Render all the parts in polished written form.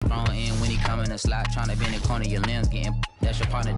Phone in when he come in the slot, tryna bend the corner, your limbs getting. That's your partner.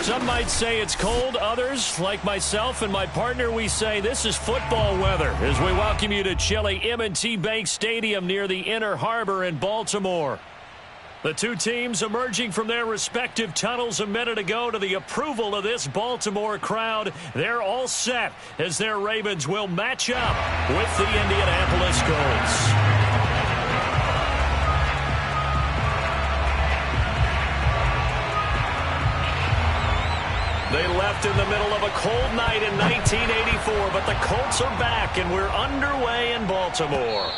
Some might say it's cold. Others, like myself and my partner, we say this is football weather as we welcome you to chilly M&T Bank Stadium near the Inner Harbor in Baltimore. The two teams emerging from their respective tunnels a minute ago to the approval of this Baltimore crowd. They're all set as their Ravens will match up with the Indianapolis Colts. They left in the middle of a cold night in 1984, but the Colts are back, and we're underway in Baltimore.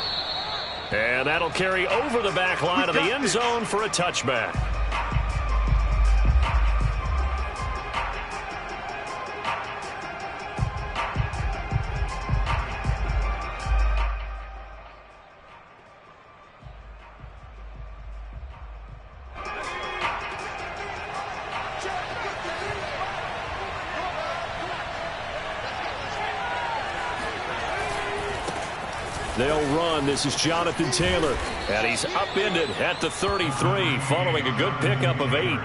And that'll carry over the back line of the end zone for a touchback. They'll run. This is Jonathan Taylor. And he's upended at the 33 following a good pickup of 8.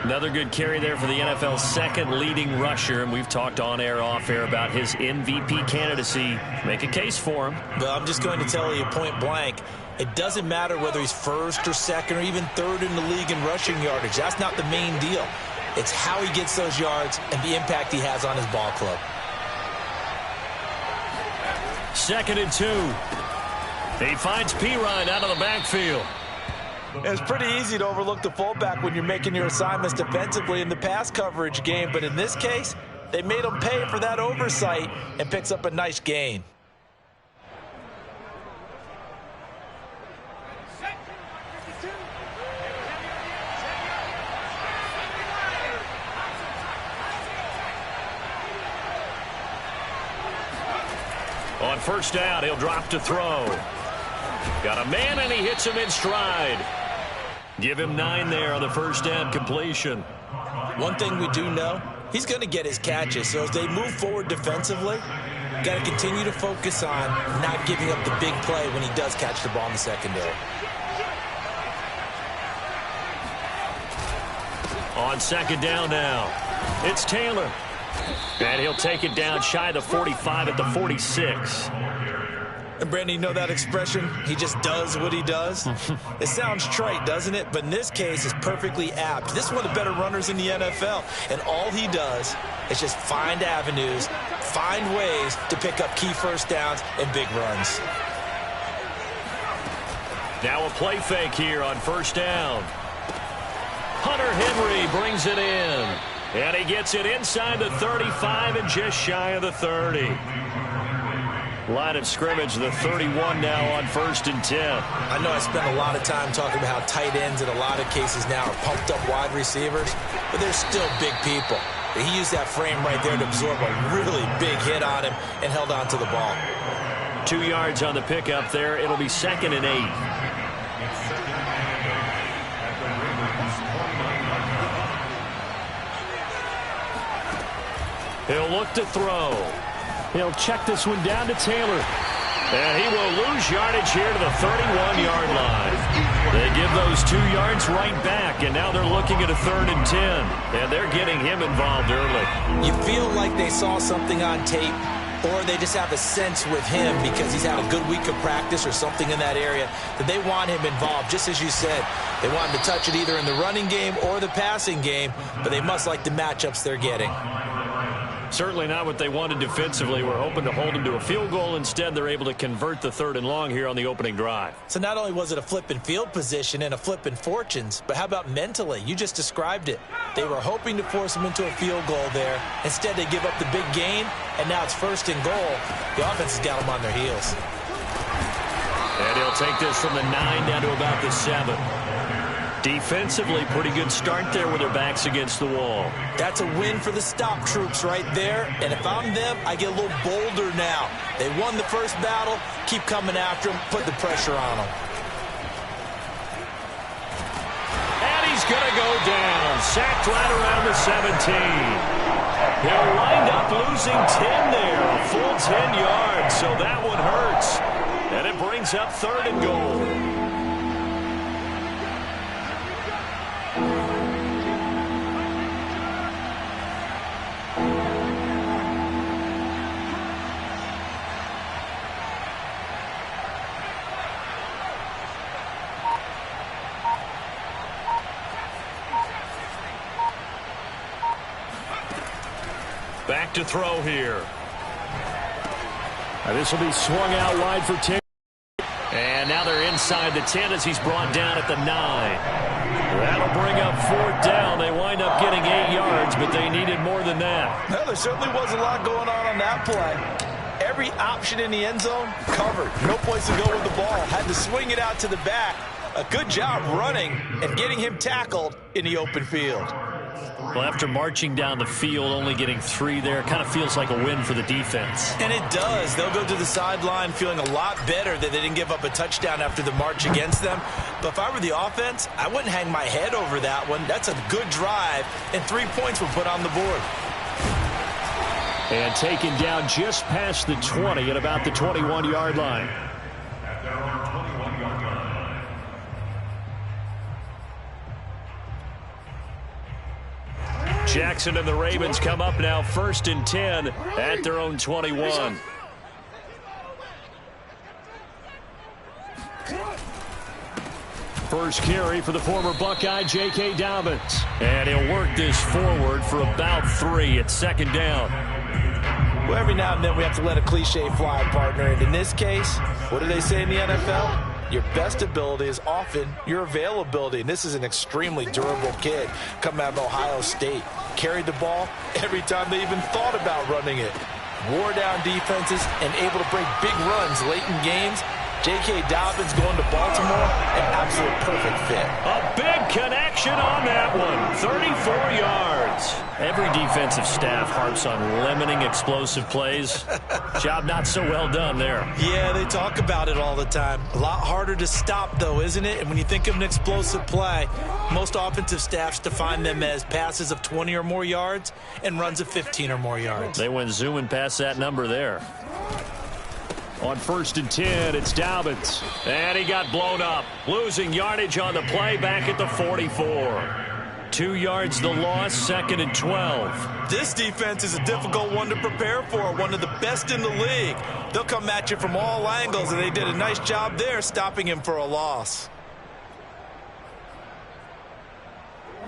Another good carry there for the NFL's second leading rusher. And we've talked on air, off air about his MVP candidacy. Make a case for him. Well, I'm just going to tell you point blank. It doesn't matter whether he's first or second or even third in the league in rushing yardage. That's not the main deal. It's how he gets those yards and the impact he has on his ball club. 2nd and 2. He finds Perine out of the backfield. It's pretty easy to overlook the fullback when you're making your assignments defensively in the pass coverage game. But in this case, they made him pay for that oversight and picks up a nice gain. On first down, he'll drop to throw. Got a man, and he hits him in stride. Give him 9 there on the first down completion. One thing we do know, he's going to get his catches. So as they move forward defensively, got to continue to focus on not giving up the big play when he does catch the ball in the secondary. On 2nd down now, it's Taylor. And he'll take it down shy of the 45 at the 46. And Brandon, you know that expression? He just does what he does? It sounds trite, doesn't it? But in this case, it's perfectly apt. This is one of the better runners in the NFL. And all he does is just find avenues, find ways to pick up key first downs and big runs. Now a play fake here on first down. Hunter Henry brings it in. And he gets it inside the 35 and just shy of the 30. Line of scrimmage, the 31 now on 1st and 10. I know I spent a lot of time talking about how tight ends in a lot of cases now are pumped up wide receivers, but they're still big people. He used that frame right there to absorb a really big hit on him and held on to the ball. 2 yards on the pickup there. It'll be 2nd and 8. He'll look to throw. He'll check this one down to Taylor. And he will lose yardage here to the 31-yard line. They give those 2 yards right back, and now they're looking at a 3rd and 10. And they're getting him involved early. You feel like they saw something on tape, or they just have a sense with him because he's had a good week of practice or something in that area that they want him involved. Just as you said, they want him to touch it either in the running game or the passing game, but they must like the matchups they're getting. Certainly not what they wanted defensively. We're hoping to hold them to a field goal. Instead, they're able to convert the 3rd and long here on the opening drive. So not only was it a flip in field position and a flip in fortunes, but how about mentally? You just described it. They were hoping to force him into a field goal there. Instead, they give up the big gain, and now it's 1st and goal. The offense has got them on their heels. And he'll take this from the 9 down to about the 7. Defensively, pretty good start there with their backs against the wall. That's a win for the stop troops right there. And if I'm them, I get a little bolder now. They won the first battle. Keep coming after them. Put the pressure on them. And he's going to go down. Sacked right around the 17. He'll wind up losing 10 there. A full 10 yards. So that one hurts. And it brings up 3rd and goal. Back to throw here. This will be swung out wide for 10. And now they're inside the 10 as he's brought down at the 9. That'll bring up 4th down. They wind up getting 8 yards, but they needed more than that. Well, there certainly was a lot going on that play. Every option in the end zone covered. No place to go with the ball. Had to swing it out to the back. A good job running and getting him tackled in the open field. Well, after marching down the field, only getting 3 there, kind of feels like a win for the defense. And it does. They'll go to the sideline feeling a lot better that they didn't give up a touchdown after the march against them. But if I were the offense, I wouldn't hang my head over that one. That's a good drive, and 3 points were put on the board. And taken down just past the 20 at about the 21-yard line. Jackson and the Ravens come up now 1st and 10 at their own 21. First carry for the former Buckeye, J.K. Dobbins. And he'll work this forward for about 3 at 2nd down. Well, every now and then we have to let a cliche fly, partner. And in this case, what do they say in the NFL? Your best ability is often your availability. And this is an extremely durable kid coming out of Ohio State. Carried the ball every time they even thought about running it. Wore down defenses and able to break big runs late in games. J.K. Dobbins going to Baltimore, an absolute perfect fit. A big connection on that one. 34 yards. Every defensive staff harps on limiting explosive plays. Job not so well done there. Yeah, they talk about it all the time. A lot harder to stop, though, isn't it? And when you think of an explosive play, most offensive staffs define them as passes of 20 or more yards and runs of 15 or more yards. They went zooming past that number there. On 1st and 10, it's Dobbins. And he got blown up. Losing yardage on the play back at the 44. 2 yards the loss, 2nd and 12. This defense is a difficult one to prepare for, one of the best in the league. They'll come at you from all angles, and they did a nice job there stopping him for a loss.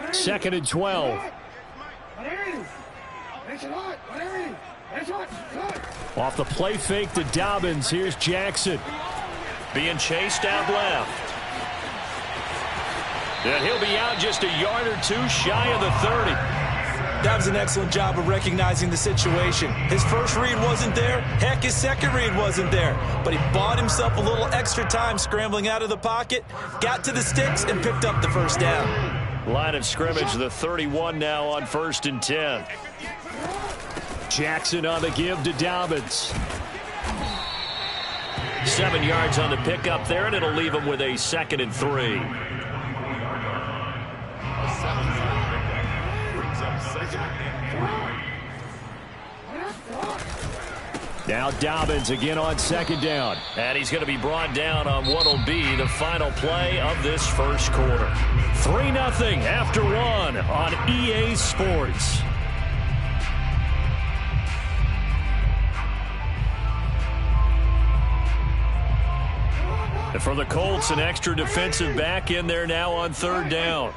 2nd and 12. Off the play fake to Dobbins. Here's Jackson. Being chased out left. And he'll be out just a yard or 2 shy of the 30. That was an excellent job of recognizing the situation. His first read wasn't there. Heck, his second read wasn't there. But he bought himself a little extra time scrambling out of the pocket, got to the sticks, and picked up the 1st down. Line of scrimmage, the 31 now on 1st and 10. Jackson on the give to Dobbins. 7 yards on the pickup there, and it'll leave him with a 2nd and 3. Now Dobbins again on 2nd down. And he's going to be brought down on what will be the final play of this first quarter. 3-0 after 1 on EA Sports. And for the Colts, an extra defensive back in there now on 3rd down.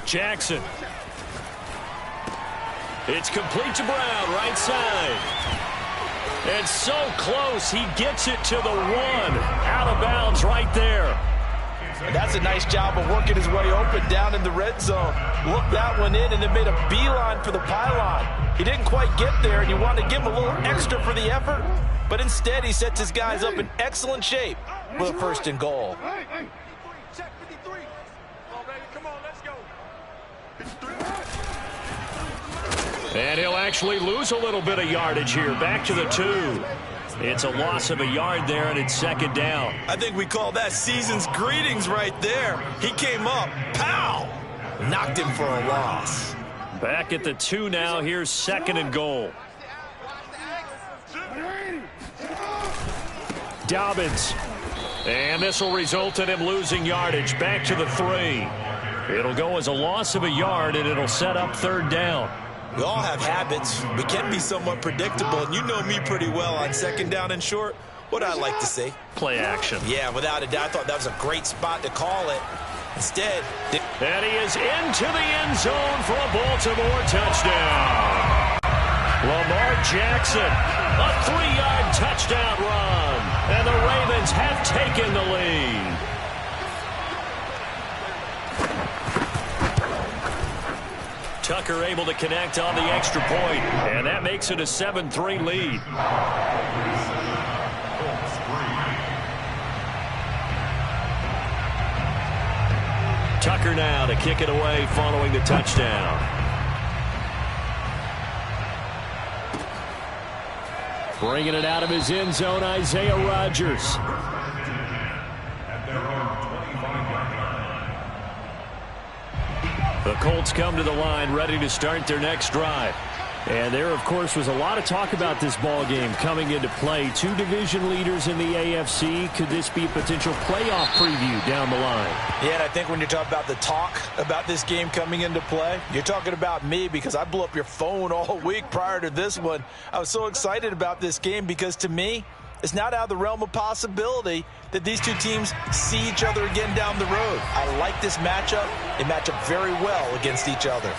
Jackson. It's complete to Brown, right side. And so close, he gets it to the 1. Out of bounds right there. And that's a nice job of working his way open down in the red zone. Looked that one in and then made a beeline for the pylon. He didn't quite get there, and you want to give him a little extra for the effort. But instead, he sets his guys up in excellent shape with a 1st and goal. Check 53. All ready? Come on, let's go. And he'll actually lose a little bit of yardage here. Back to the 2. It's a loss of a yard there, and it's 2nd down. I think we call that season's greetings right there. He came up, pow! Knocked him for a loss. Back at the 2 now. Here's 2nd and goal. Dobbins. And this will result in him losing yardage. Back to the 3. It'll go as a loss of a yard, and it'll set up 3rd down. We all have habits. We can be somewhat predictable, and you know me pretty well on 2nd down and short. What I like to say? Play action. Yeah, without a doubt. I thought that was a great spot to call it. Instead, and he is into the end zone for a Baltimore touchdown. Lamar Jackson, a 3-yard touchdown run, and the Ravens have taken the lead. Tucker able to connect on the extra point, and that makes it a 7-3 lead. Tucker now to kick it away following the touchdown. Bringing it out of his end zone, Isaiah Rodgers. The Colts come to the line ready to start their next drive. And there, of course, was a lot of talk about this ball game coming into play. Two division leaders in the AFC. Could this be a potential playoff preview down the line? Yeah, and I think when you're talking about the talk about this game coming into play, you're talking about me because I blew up your phone all week prior to this one. I was so excited about this game because, to me, it's not out of the realm of possibility that these two teams see each other again down the road. I like this matchup. They match up very well against each other.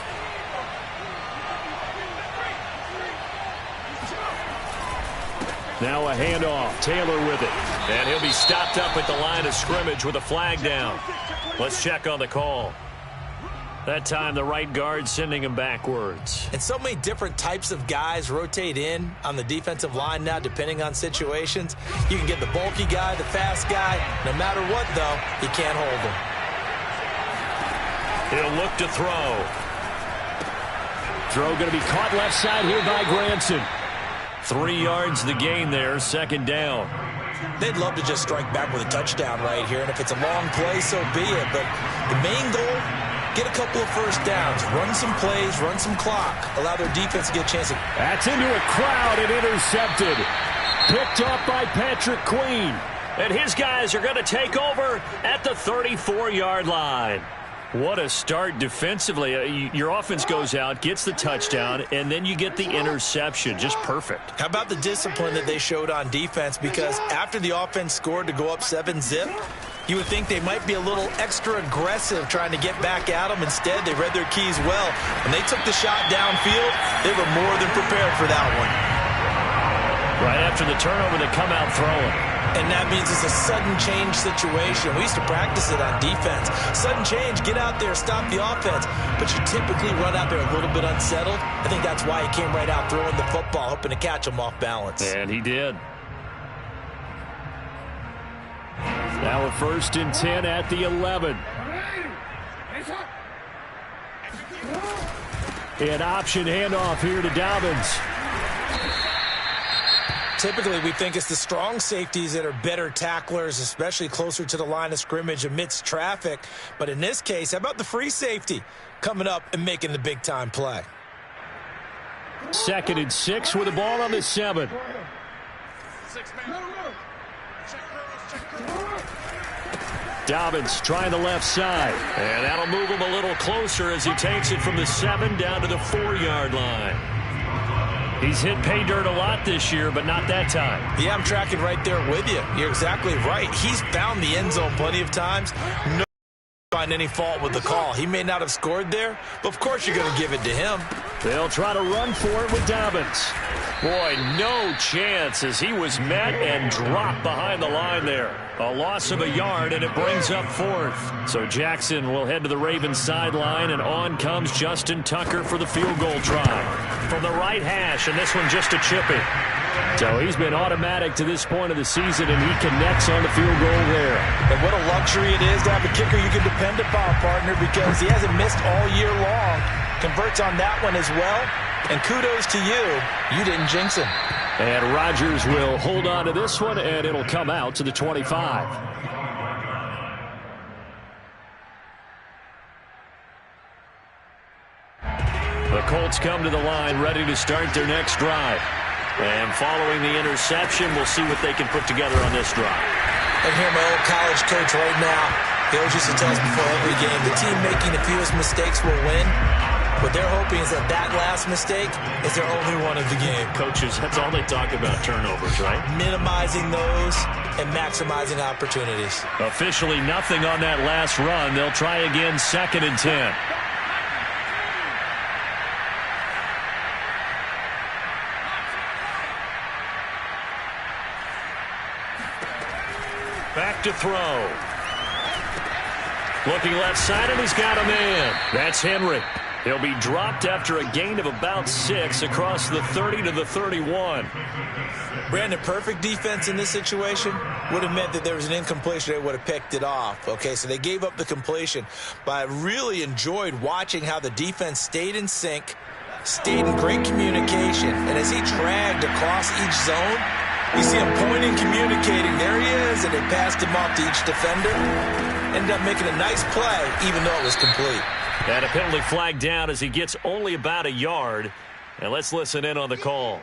Now a handoff. Taylor with it. And he'll be stopped up at the line of scrimmage with a flag down. Let's check on the call. That time the right guard sending him backwards. And so many different types of guys rotate in on the defensive line now depending on situations. You can get the bulky guy, the fast guy. No matter what, though, he can't hold him. He'll look to throw. Throw going to be caught left side here by Granson. 3 yards the gain there, second down. They'd love to just strike back with a touchdown right here, and if it's a long play, so be it. But the main goal, get a couple of first downs, run some plays, run some clock, allow their defense to get a chance to... That's into a crowd and intercepted. Picked up by Patrick Queen. And his guys are going to take over at the 34-yard line. What a start defensively. Your offense goes out, gets the touchdown, and then you get the interception. Just perfect. How about the discipline that they showed on defense? Because after the offense scored to go up 7-zip, you would think they might be a little extra aggressive trying to get back at them. Instead, they read their keys well. When they took the shot downfield, they were more than prepared for that one. Right after the turnover, they come out throwing. And that means it's a sudden change situation. We used to practice it on defense. Sudden change, get out there, stop the offense. But you typically run out there a little bit unsettled. I think that's why he came right out throwing the football, hoping to catch him off balance. And he did. Now a 1st and 10 at the 11. An option handoff here to Dobbins. Typically, we think it's the strong safeties that are better tacklers, especially closer to the line of scrimmage amidst traffic. But in this case, how about the free safety coming up and making the big-time play? 2nd and 6 with the ball on the 7. Dobbins trying the left side. And that'll move him a little closer as he takes it from the 7 down to the 4-yard line. He's hit pay dirt a lot this year, but not that time. Yeah, I'm tracking right there with you. You're exactly right. He's found the end zone plenty of times. No find any fault with the call. He may not have scored there, but of course you're going to give it to him. They'll try to run for it with Dobbins. Boy, no chance as he was met and dropped behind the line there. A loss of a yard, and it brings up 4th. So Jackson will head to the Ravens sideline, and on comes Justin Tucker for the field goal try. From the right hash, and this one just a chippy. So he's been automatic to this point of the season, and he connects on the field goal there. And what a luxury it is to have a kicker you can depend upon, partner, because he hasn't missed all year long. Converts on that one as well. And kudos to you. You didn't jinx him. And Rodgers will hold on to this one, and it'll come out to the 25. The Colts come to the line ready to start their next drive. And following the interception, we'll see what they can put together on this drive. And here my old college coach right now. He always used to tell us before every game, the team making the fewest mistakes will win. What they're hoping is that that last mistake is their only one of the game. Coaches, that's all they talk about, turnovers, right? Minimizing those and maximizing opportunities. Officially nothing on that last run. They'll try again, 2nd and 10. Back to throw. Looking left side, and he's got a man. That's Henry. He'll be dropped after a gain of about 6 across the 30 to the 31. Brandon, perfect defense in this situation would have meant that there was an incompletion. They would have picked it off. Okay, so they gave up the completion. But I really enjoyed watching how the defense stayed in sync, stayed in great communication. And as he dragged across each zone, you see him pointing, communicating. There he is, and they passed him off to each defender. Ended up making a nice play, even though it was complete. And a penalty flag down as he gets only about a yard. And let's listen in on the call.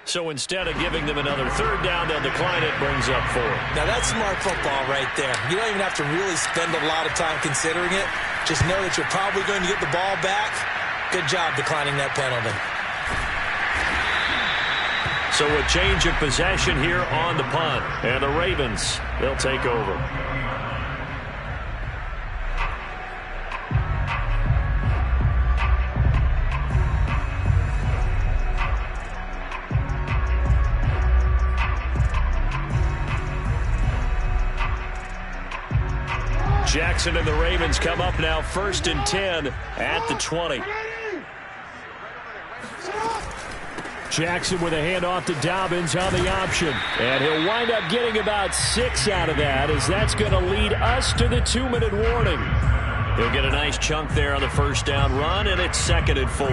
So instead of giving them another 3rd down, they'll decline it, brings up 4. Now that's smart football right there. You don't even have to really spend a lot of time considering it. Just know that you're probably going to get the ball back. Good job declining that penalty. So a change of possession here on the punt. And the Ravens, they'll take over. Jackson and the Ravens come up now, 1st and 10 at the 20. Jackson with a handoff to Dobbins on the option. And he'll wind up getting about 6 out of that, as that's going to lead us to the 2-minute warning. He'll get a nice chunk there on the 1st down run, and it's 2nd and 4.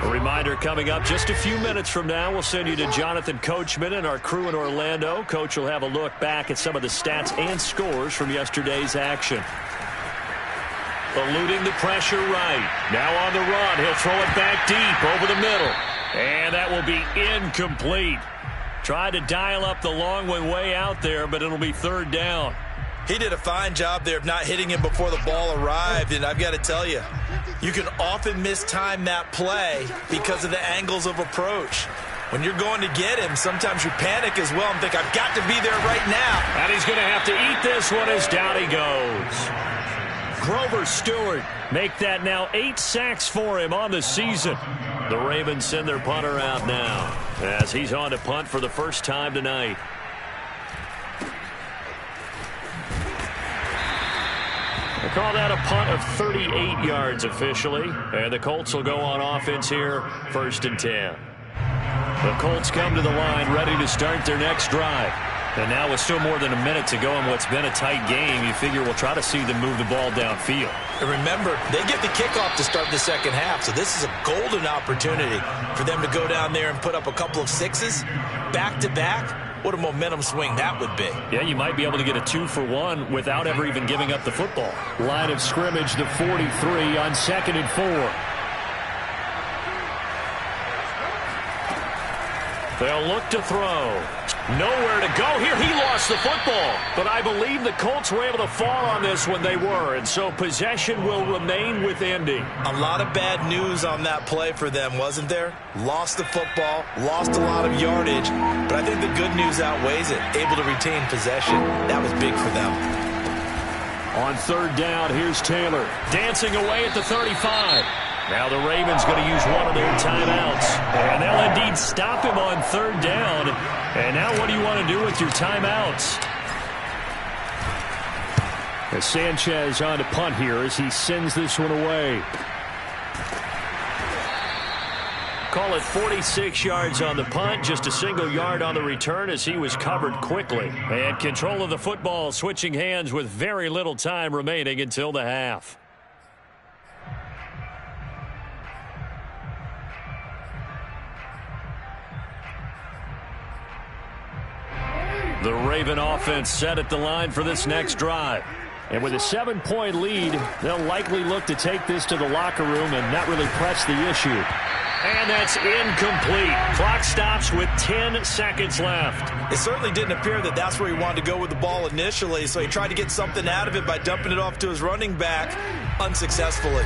A reminder coming up just a few minutes from now, we'll send you to Jonathan Coachman and our crew in Orlando. Coach will have a look back at some of the stats and scores from yesterday's action. Eluding the pressure right. Now on the run. He'll throw it back deep over the middle. And that will be incomplete. Tried to dial up the long one way out there, but it'll be 3rd down. He did a fine job there of not hitting him before the ball arrived, and I've got to tell you, you can often mistime that play because of the angles of approach. When you're going to get him, sometimes you panic as well and think, I've got to be there right now. And he's going to have to eat this one as down he goes. Grover Stewart make that now 8 sacks for him on the season. The Ravens send their punter out now as he's on to punt for the first time tonight. They call that a punt of 38 yards officially. And the Colts will go on offense here, 1st and 10. The Colts come to the line ready to start their next drive. And now with still more than a minute to go in what's been a tight game, you figure we'll try to see them move the ball downfield. And remember, they get the kickoff to start the 2nd half, so this is a golden opportunity for them to go down there and put up a couple of 6s back-to-back. What a momentum swing that would be. Yeah, you might be able to get a 2-for-1 without ever even giving up the football. Line of scrimmage, the 43 on 2nd and 4. They'll look to throw. Nowhere to go here. He lost the football. But I believe the Colts were able to fall on this when they were. And so possession will remain with Indy. A lot of bad news on that play for them, wasn't there? Lost the football, lost a lot of yardage. But I think the good news outweighs it. Able to retain possession. That was big for them. On 3rd down, here's Taylor. Dancing away at the 35. Now the Ravens going to use one of their timeouts. And they'll indeed stop him on 3rd down. And now what do you want to do with your timeouts? As Sanchez on to punt here as he sends this one away. Call it 46 yards on the punt, just a single yard on the return as he was covered quickly. And control of the football switching hands with very little time remaining until the half. The Raven offense set at the line for this next drive. And with a 7-point lead, they'll likely look to take this to the locker room and not really press the issue. And that's incomplete. Clock stops with 10 seconds left. It certainly didn't appear that that's where he wanted to go with the ball initially, so he tried to get something out of it by dumping it off to his running back unsuccessfully.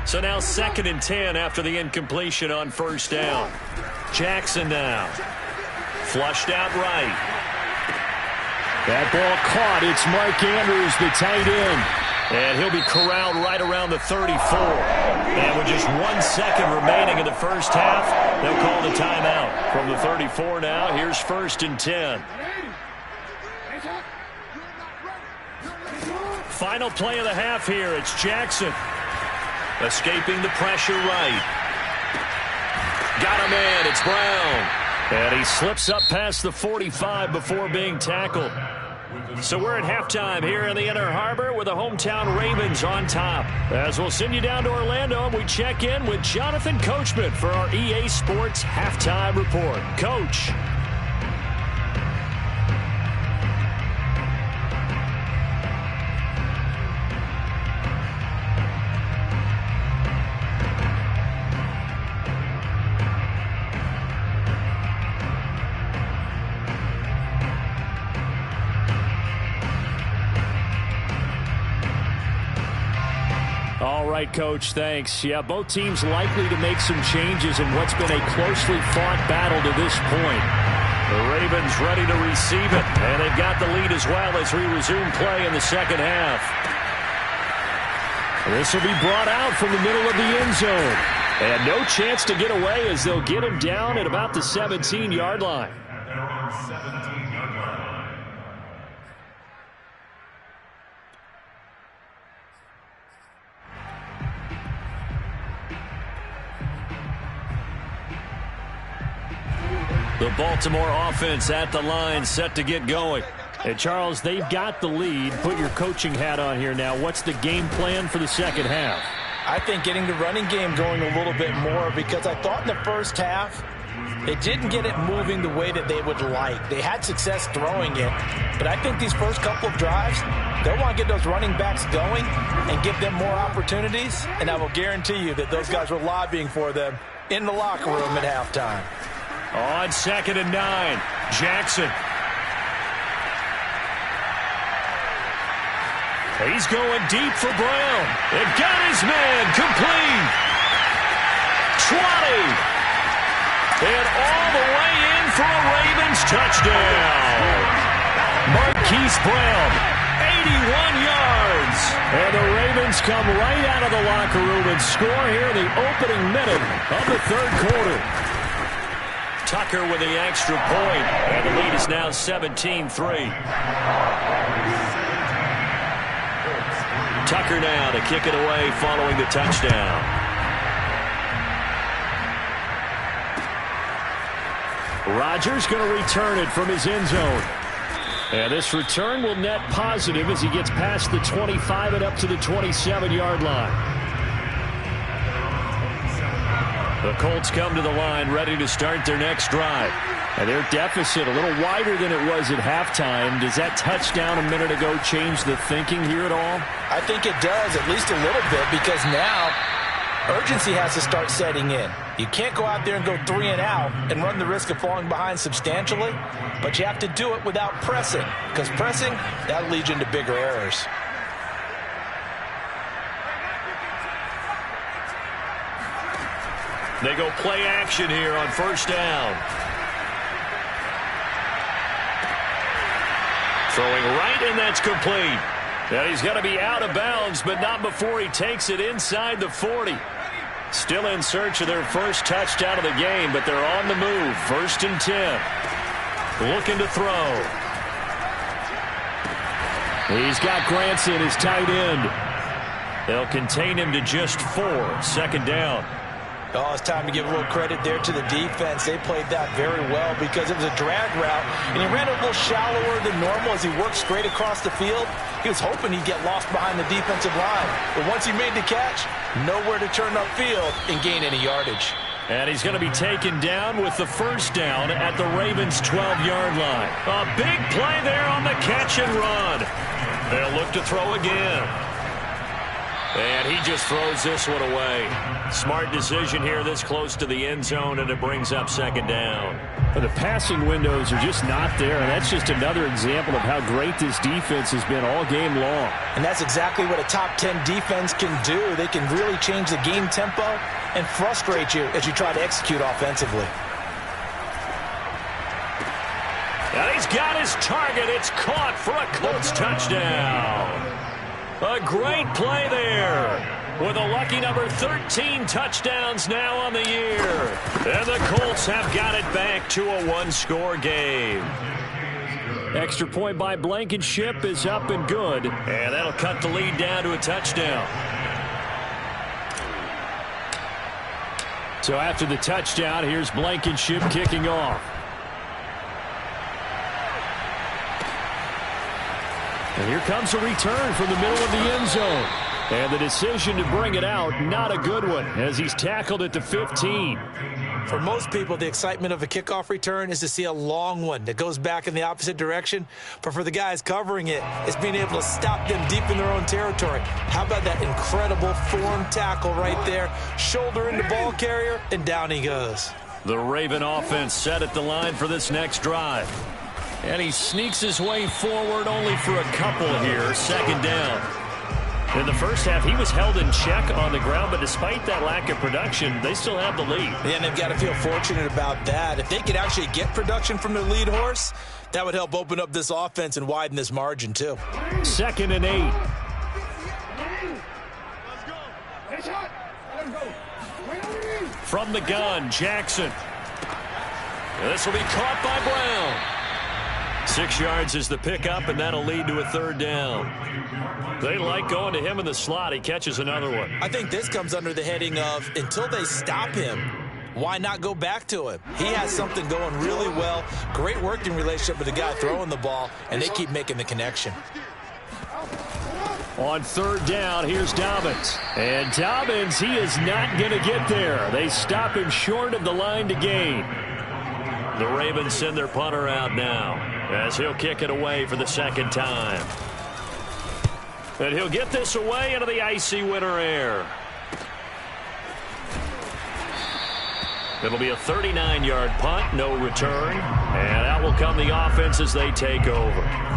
So now 2nd and 10 after the incompletion on first down. Jackson now. Flushed out right. That ball caught. It's Mark Andrews, the tight end. And he'll be corralled right around the 34. And with just 1 second remaining in the first half, they'll call the timeout. From the 34 now, here's 1st and 10. Final play of the half here. It's Jackson. Escaping the pressure right. Got a man. It's Brown. And he slips up past the 45 before being tackled. So we're at halftime here in the Inner Harbor with the hometown Ravens on top. As we'll send you down to Orlando and we check in with Jonathan Coachman for our EA Sports Halftime Report. Coach. All right, Coach, thanks. Yeah, both teams likely to make some changes in what's been a closely fought battle to this point. The Ravens ready to receive it, and they've got the lead as well as we resume play in the second half. This will be brought out from the middle of the end zone. And no chance to get away as they'll get him down at about the 17-yard line. The Baltimore offense at the line, set to get going. And Charles, they've got the lead. Put your coaching hat on here now. What's the game plan for the second half? I think getting the running game going a little bit more, because I thought in the first half they didn't get it moving the way that they would like. They had success throwing it, but I think these first couple of drives, they'll want to get those running backs going and give them more opportunities, and I will guarantee you that those guys were lobbying for them in the locker room at halftime. On 2nd and 9, Jackson. He's going deep for Brown. And got his man complete. 20. And all the way in for a Ravens touchdown. Marquise Brown, 81 yards. And the Ravens come right out of the locker room and score here in the opening minute of the third quarter. Tucker with the extra point, and the lead is now 17-3. Tucker now to kick it away following the touchdown. Rodgers going to return it from his end zone. And this return will net positive as he gets past the 25 and up to the 27-yard line. The Colts come to the line ready to start their next drive. And their deficit a little wider than it was at halftime. Does that touchdown a minute ago change the thinking here at all? I think it does, at least a little bit, because now urgency has to start setting in. You can't go out there and go 3 and out and run the risk of falling behind substantially, but you have to do it without pressing, because pressing, that leads you into bigger errors. They go play action here on first down. Throwing right, and that's complete. And he's going to be out of bounds, but not before he takes it inside the 40. Still in search of their first touchdown of the game, but they're on the move. 1st and 10. Looking to throw. He's got Granson, his tight end. They'll contain him to just 4. 2nd down. Oh, it's time to give a little credit there to the defense. They played that very well because it was a drag route, and he ran a little shallower than normal as he worked straight across the field. He was hoping he'd get lost behind the defensive line, but once he made the catch, nowhere to turn upfield and gain any yardage. And he's going to be taken down with the first down at the Ravens' 12-yard line. A big play there on the catch and run. They'll look to throw again. And he just throws this one away. Smart decision here this close to the end zone, and it brings up second down. But the passing windows are just not there, and that's just another example of how great this defense has been all game long. And that's exactly what a top 10 defense can do. They can really change the game tempo and frustrate you as you try to execute offensively. And he's got his target. It's caught for a Colts touchdown. A great play there. With a lucky number 13 touchdowns now on the year. And the Colts have got it back to a one-score game. Extra point by Blankenship is up and good. And that'll cut the lead down to a touchdown. So after the touchdown, here's Blankenship kicking off. And here comes a return from the middle of the end zone. And the decision to bring it out, not a good one, as he's tackled at the 15. For most people, the excitement of a kickoff return is to see a long one that goes back in the opposite direction. But for the guys covering it, it's being able to stop them deep in their own territory. How about that incredible form tackle right there? Shoulder in the ball carrier, and down he goes. The Raven offense set at the line for this next drive. And he sneaks his way forward only for a couple here. Second down. In the first half, he was held in check on the ground, but despite that lack of production, they still have the lead. Yeah, and they've got to feel fortunate about that. If they could actually get production from their lead horse, that would help open up this offense and widen this margin, too. 2nd and 8. From the gun, Jackson. This will be caught by Brown. 6 yards is the pickup, and that'll lead to a third down. They like going to him in the slot. He catches another one. I think this comes under the heading of, until they stop him, why not go back to him? He has something going really well. Great working relationship with the guy throwing the ball, and they keep making the connection. On third down, here's Dobbins. And Dobbins, he is not going to get there. They stop him short of the line to gain. The Ravens send their punter out now as he'll kick it away for the second time. And he'll get this away into the icy winter air. It'll be a 39-yard punt, no return. And out will come the offense as they take over.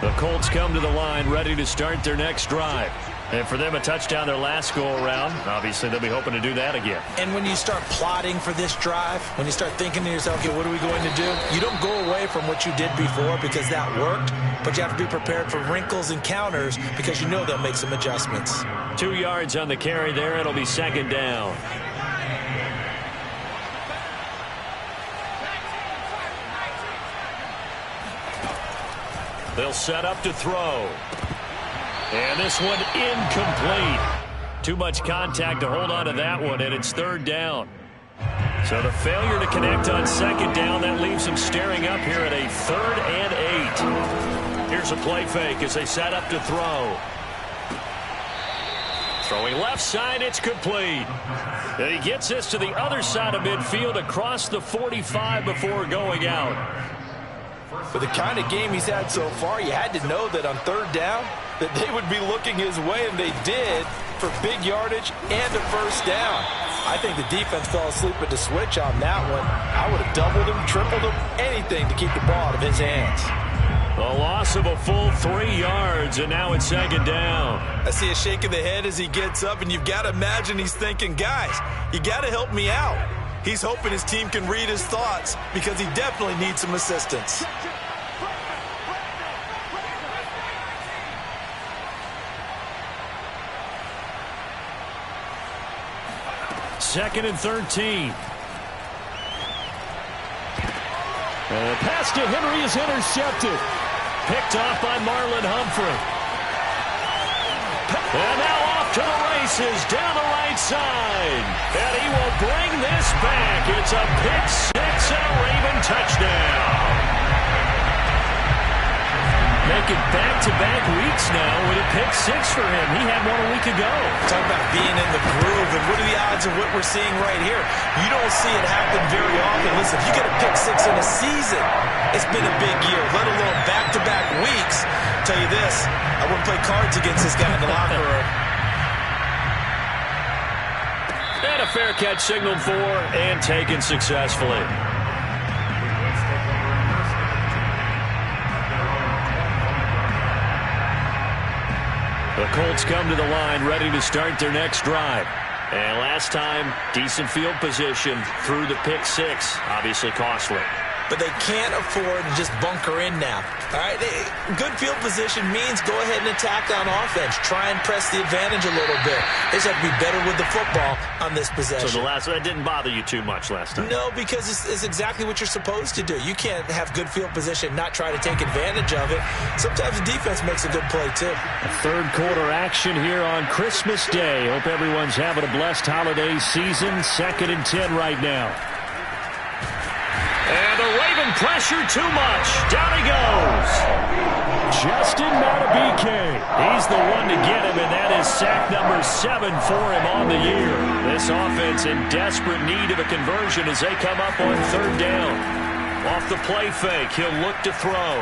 The Colts come to the line ready to start their next drive. And for them, a touchdown their last go-around. Obviously, they'll be hoping to do that again. And when you start plotting for this drive, when you start thinking to yourself, okay, what are we going to do? You don't go away from what you did before because that worked, but you have to be prepared for wrinkles and counters because you know they'll make some adjustments. 2 yards on the carry there. It'll be second down. They'll set up to throw. And this one incomplete. Too much contact to hold on to that one, and it's third down. So the failure to connect on second down, that leaves them staring up here at a 3rd and 8. Here's a play fake as they set up to throw. Throwing left side, it's complete. And he gets this to the other side of midfield across the 45 before going out. For the kind of game he's had so far, you had to know that on third down that they would be looking his way, and they did, for big yardage and a first down. I think the defense fell asleep at the switch on that one. I would have doubled him, tripled him, anything to keep the ball out of his hands. A loss of a full 3 yards, and now it's second down. I see a shake of the head as he gets up, and you've got to imagine he's thinking, guys, you got to help me out. He's hoping his team can read his thoughts because he definitely needs some assistance. Second and 13. And the pass to Henry is intercepted. Picked off by Marlon Humphrey. And now off to the races down the right side. And he will bring this back. It's a pick six and a Raven touchdown. Making back-to-back weeks now with a pick six for him. He had one a week ago. Talk about being in the groove, and what are the odds of what we're seeing right here? You don't see it happen very often. Listen, if you get a pick six in a season, it's been a big year, let alone back-to-back weeks. I'll tell you this, I wouldn't play cards against this guy in the locker room. And a fair catch signaled for and taken successfully. The Colts come to the line ready to start their next drive. And last time, decent field position through the pick six. Obviously costly. But they can't afford to just bunker in now. All right, good field position means go ahead and attack on offense. Try and press the advantage a little bit. They just have to be better with the football on this possession. So that didn't bother you too much last time? No, because it's exactly what you're supposed to do. You can't have good field position, not try to take advantage of it. Sometimes the defense makes a good play, too. A third quarter action here on Christmas Day. Hope everyone's having a blessed holiday season. 2nd and 10 right now. And the Raven pressure too much. Down he goes. Justin Madubuike. He's the one to get him, and that is sack number 7 for him on the year. This offense in desperate need of a conversion as they come up on 3rd down. Off the play fake, he'll look to throw.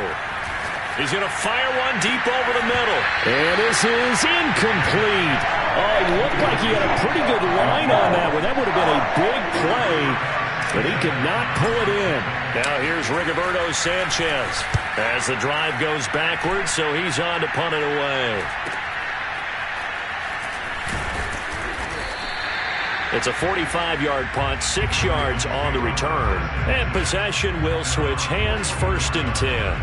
He's going to fire one deep over the middle. And this is incomplete. Oh, it looked like he had a pretty good line on that one. That would have been a big play. But he could not pull it in. Now here's Rigoberto Sanchez as the drive goes backwards, so he's on to punt it away. It's a 45-yard punt, 6 yards on the return. And possession will switch hands, 1st and 10.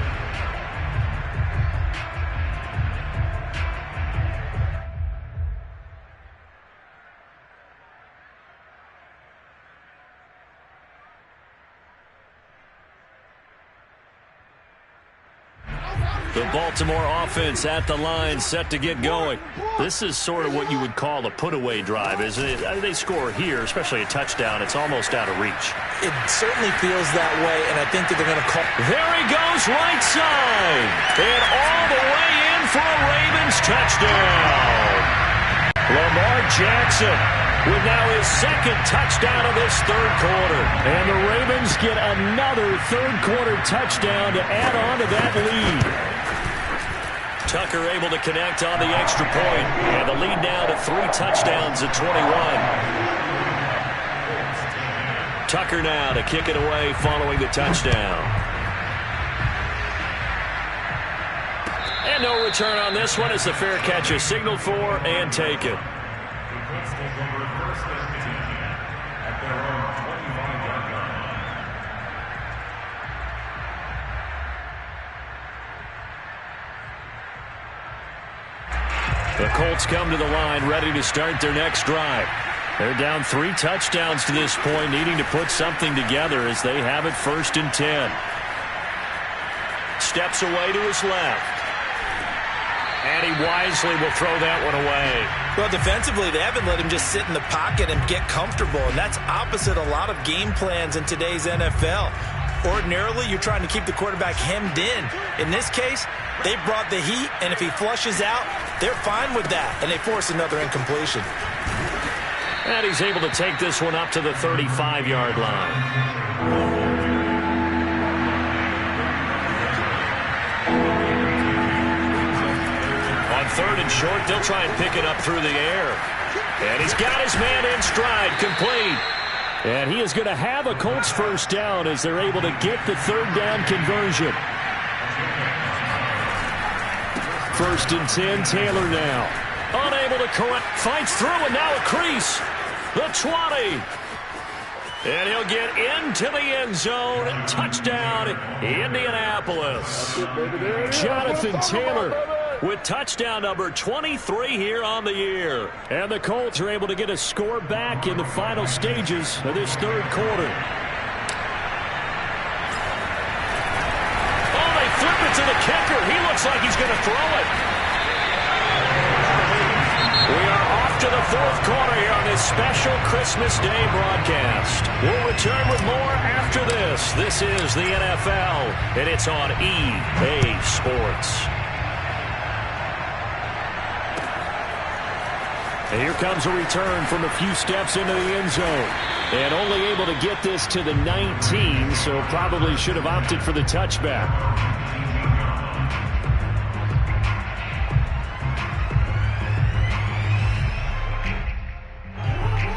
The Baltimore offense at the line, set to get going. This is sort of what you would call a put-away drive, isn't it? They score here, especially a touchdown. It's almost out of reach. It certainly feels that way, and I think that they're going to call. There he goes, right side. And all the way in for a Ravens touchdown. Lamar Jackson with now his 2nd touchdown of this 3rd quarter. And the Ravens get another 3rd quarter touchdown to add on to that lead. Tucker able to connect on the extra point. And the lead now to 3 touchdowns at 21. Tucker now to kick it away following the touchdown. And no return on this one as the fair catch is signaled for and taken. The Colts come to the line ready to start their next drive. They're down 3 touchdowns to this point, needing to put something together as they have it 1st and 10. Steps away to his left. And he wisely will throw that one away. Well, defensively, they haven't let him just sit in the pocket and get comfortable, and that's opposite a lot of game plans in today's NFL. Ordinarily, you're trying to keep the quarterback hemmed in. In this case, they brought the heat, and if he flushes out, they're fine with that, and they force another incompletion. And he's able to take this one up to the 35-yard line. On 3rd and short, they'll try and pick it up through the air. And he's got his man in stride, complete. And he is going to have a Colts 1st down as they're able to get the 3rd down conversion. 1st and 10, Taylor now. Unable to correct, fights through, and now a crease. The 20. And he'll get into the end zone. Touchdown, Indianapolis. Jonathan Taylor with touchdown number 23 here on the year. And the Colts are able to get a score back in the final stages of this 3rd quarter. Oh, they flip it to the kicker. He looks like he's going to throw it. We are off to the 4th quarter here on this special Christmas Day broadcast. We'll return with more after this. This is the NFL, and it's on EA Sports. And here comes a return from a few steps into the end zone. And only able to get this to the 19, so probably should have opted for the touchback.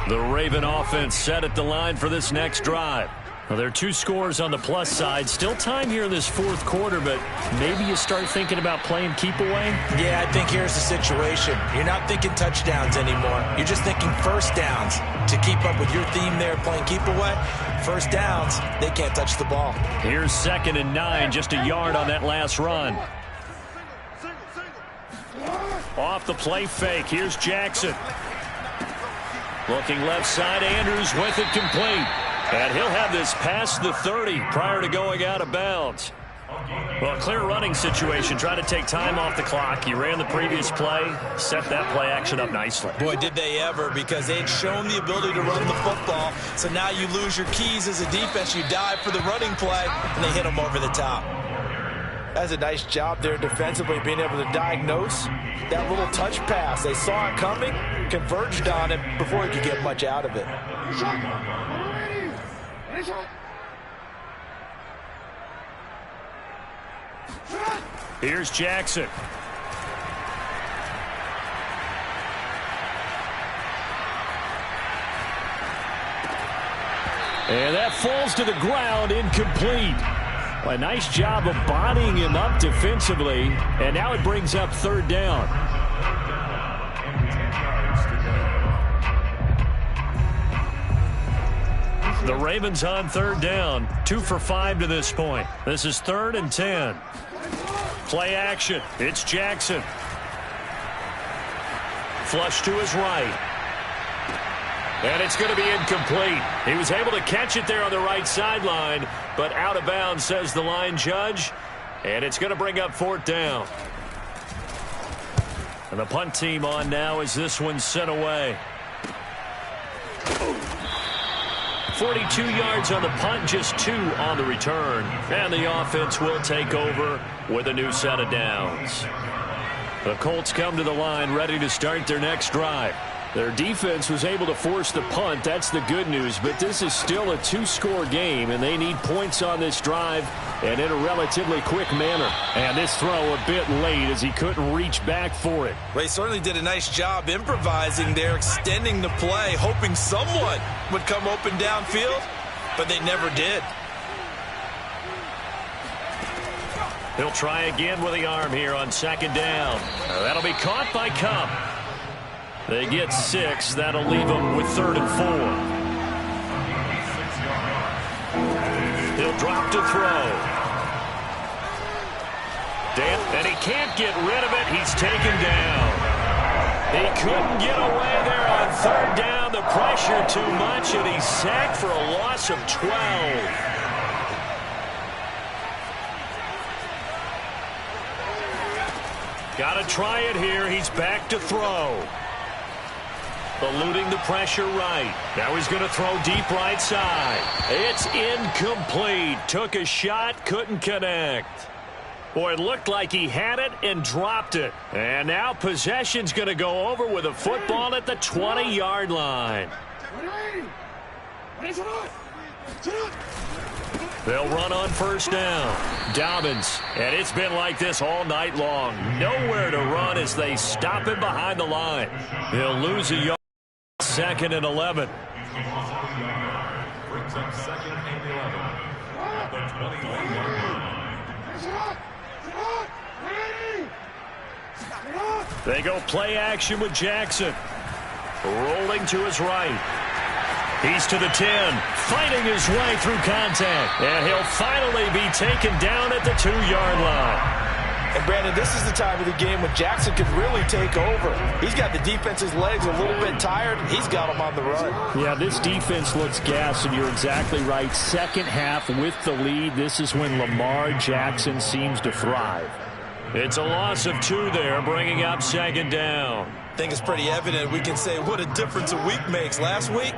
The Raven offense set at the line for this next drive. Well, there are 2 scores on the plus side. Still time here in this fourth quarter, but maybe you start thinking about playing keep away? Yeah, I think here's the situation. You're not thinking touchdowns anymore. You're just thinking first downs. To keep up with your theme there, playing keep away, first downs, they can't touch the ball. Here's 2nd and 9, just a yard on that last run. Off the play fake, here's Jackson. Looking left side, Andrews with it complete. And he'll have this past the 30 prior to going out of bounds. Well, clear running situation. Trying to take time off the clock. He ran the previous play, set that play action up nicely. Boy, did they ever, because they'd shown the ability to run the football. So now you lose your keys as a defense. You dive for the running play, and they hit them over the top. That's a nice job there defensively, being able to diagnose that little touch pass. They saw it coming, converged on it before he could get much out of it. Here's Jackson. And that falls to the ground, incomplete. Well, a nice job of bodying him up defensively, and now it brings up 3rd down. The Ravens on 3rd down, 2 for 5 to this point. This is 3rd and 10. Play action. It's Jackson. Flush to his right. And it's going to be incomplete. He was able to catch it there on the right sideline, but out of bounds, says the line judge. And it's going to bring up 4th down. And the punt team on now as this one's sent away. 42 yards on the punt, just 2 on the return. And the offense will take over with a new set of downs. The Colts come to the line ready to start their next drive. Their defense was able to force the punt. That's the good news. But this is still a 2-score game, and they need points on this drive and in a relatively quick manner. And this throw a bit late as he couldn't reach back for it. Well, he certainly did a nice job improvising there, extending the play, hoping someone would come open downfield, but they never did. He'll try again with the arm here on 2nd down. That'll be caught by Kupp. They get 6. That'll leave them with 3rd and 4. He'll drop to throw. And he can't get rid of it. He's taken down. He couldn't get away there on 3rd down. The pressure too much, and he's sacked for a loss of 12. Got to try it here. He's back to throw. Eluding the pressure right. Now he's going to throw deep right side. It's incomplete. Took a shot, couldn't connect. Boy, it looked like he had it and dropped it. And now possession's going to go over with a football at the 20-yard line. They'll run on 1st down. Dobbins. And it's been like this all night long. Nowhere to run as they stop him behind the line. He'll lose a yard. 2nd and 11. Brings up 2nd and 11 at the 21-yard line. They go play action with Jackson. Rolling to his right. He's to the 10. Fighting his way through contact. And he'll finally be taken down at the 2-yard line. And, Brandon, this is the time of the game when Jackson could really take over. He's got the defense's legs a little bit tired. He's got them on the run. Yeah, this defense looks gassed, and you're exactly right. Second half with the lead, this is when Lamar Jackson seems to thrive. It's a loss of 2 there, bringing up 2nd down. I think it's pretty evident. We can say what a difference a week makes. Last week,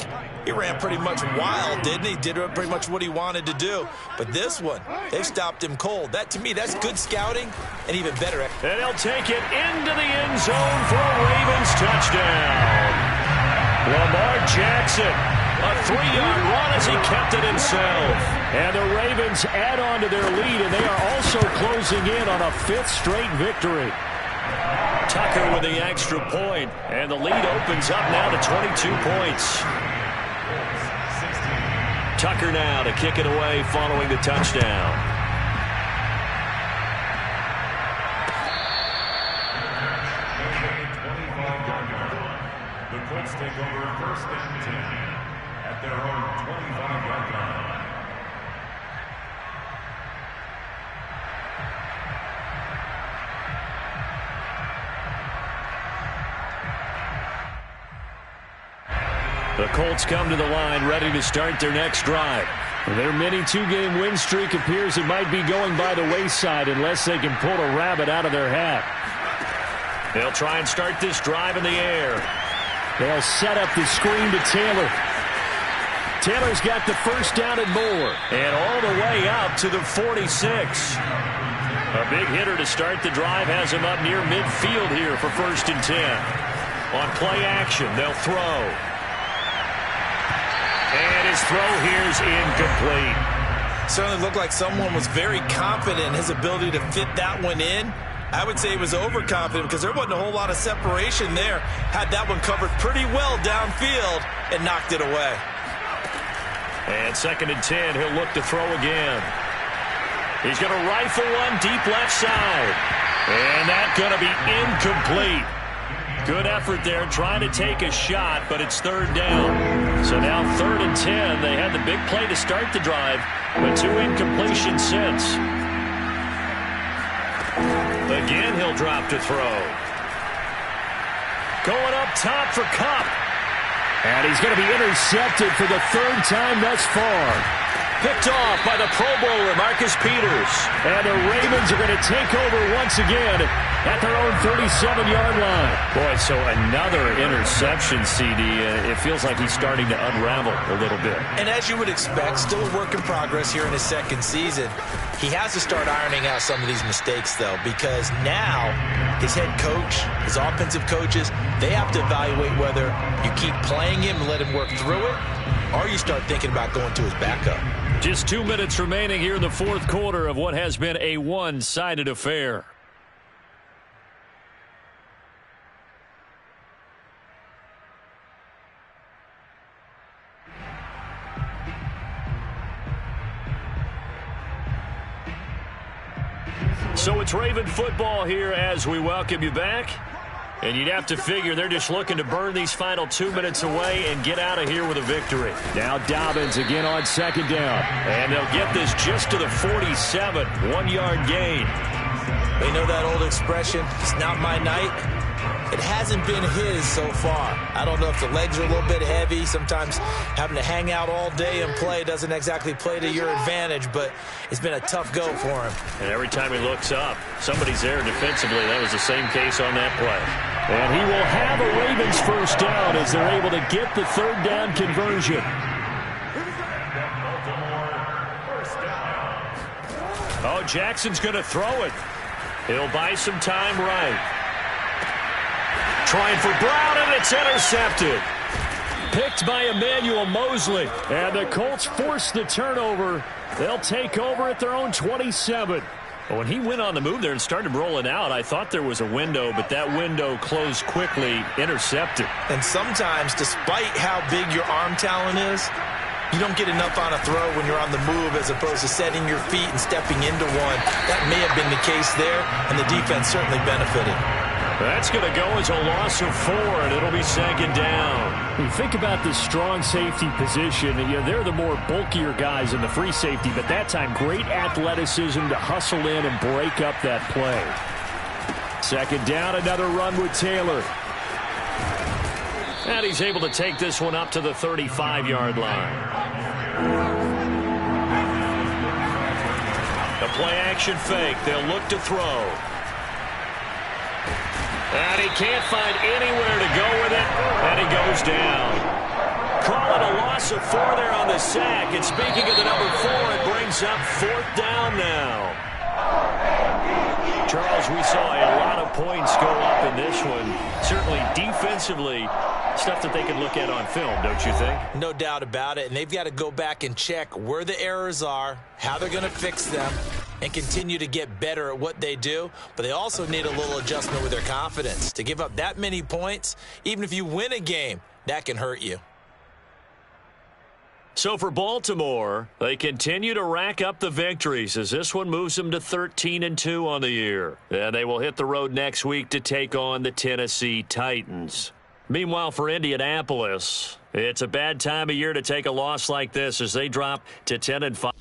he ran pretty much wild, didn't he? Did pretty much what he wanted to do. But this one, they've stopped him cold. That, to me, that's good scouting and even better. And he'll take it into the end zone for a Ravens touchdown. Lamar Jackson, a 3-yard run as he kept it himself. And the Ravens add on to their lead, and they are also closing in on a 5th straight victory. Tucker with the extra point, and the lead opens up now to 22 points. Tucker now to kick it away following the touchdown. The Colts take over 1st and 10 at their own 25-yard line. The Colts come to the line ready to start their next drive. Their mini 2-game win streak appears it might be going by the wayside unless they can pull a rabbit out of their hat. They'll try and start this drive in the air. They'll set up the screen to Taylor. Taylor's got the first down and more. And all the way up to the 46. A big hitter to start the drive has him up near midfield here for 1st and 10. On play action, they'll throw. And his throw here is incomplete. Certainly looked like someone was very confident in his ability to fit that one in. I would say he was overconfident because there wasn't a whole lot of separation there. Had that one covered pretty well downfield and knocked it away. And 2nd and 10, he'll look to throw again. He's going to rifle one deep left side. And that's going to be incomplete. Good effort there trying to take a shot, but it's 3rd down. So now 3rd and 10. They had the big play to start the drive, but 2 incompletions since. Again, he'll drop to throw. Going up top for Kupp. And he's going to be intercepted for the 3rd time thus far. Picked off by the Pro Bowler, Marcus Peters. And the Ravens are going to take over once again at their own 37-yard line. Boy, so another interception, CD. It feels like he's starting to unravel a little bit. And as you would expect, still a work in progress here in his 2nd season. He has to start ironing out some of these mistakes, though, because now his head coach, his offensive coaches, they have to evaluate whether you keep playing him and let him work through it, or you start thinking about going to his backup. Just 2 minutes remaining here in the 4th quarter of what has been a one-sided affair. So it's Raven football here as we welcome you back. And you'd have to figure they're just looking to burn these final 2 minutes away and get out of here with a victory. Now Dobbins again on 2nd down. And they'll get this just to the 47. 1-yard gain. They know that old expression, it's not my night. It hasn't been his so far. I don't know if the legs are a little bit heavy. Sometimes having to hang out all day and play doesn't exactly play to your advantage, but it's been a tough go for him. And every time he looks up, somebody's there defensively. That was the same case on that play. And he will have a Ravens 1st down as they're able to get the 3rd down conversion. Oh, Jackson's going to throw it. He'll buy some time right. Trying for Brown, and it's intercepted. Picked by Emmanuel Mosley. And the Colts force the turnover. They'll take over at their own 27. But when he went on the move there and started rolling out, I thought there was a window, but that window closed quickly, intercepted. And sometimes, despite how big your arm talent is, you don't get enough on a throw when you're on the move as opposed to setting your feet and stepping into one. That may have been the case there, and the defense certainly benefited. That's going to go as a loss of 4, and it'll be 2nd down. When you think about the strong safety position, they're the more bulkier guys in the free safety, but that time great athleticism to hustle in and break up that play. 2nd down, another run with Taylor. And he's able to take this one up to the 35-yard line. The play-action fake. They'll look to throw. And he can't find anywhere to go with it, and he goes down. call it a loss of 4 there on the sack. And speaking of the number 4, it brings up 4th down now. Charles, we saw a lot of points go up in this one. Certainly defensively, stuff that they can look at on film, don't you think? No doubt about it. And they've got to go back and check where the errors are, how they're going to fix them, and continue to get better at what they do. But they also need a little adjustment with their confidence. To give up that many points, even if you win a game, that can hurt you. So for Baltimore, they continue to rack up the victories as this one moves them to 13-2 on the year. And they will hit the road next week to take on the Tennessee Titans. Meanwhile, for Indianapolis, it's a bad time of year to take a loss like this as they drop to 10-5.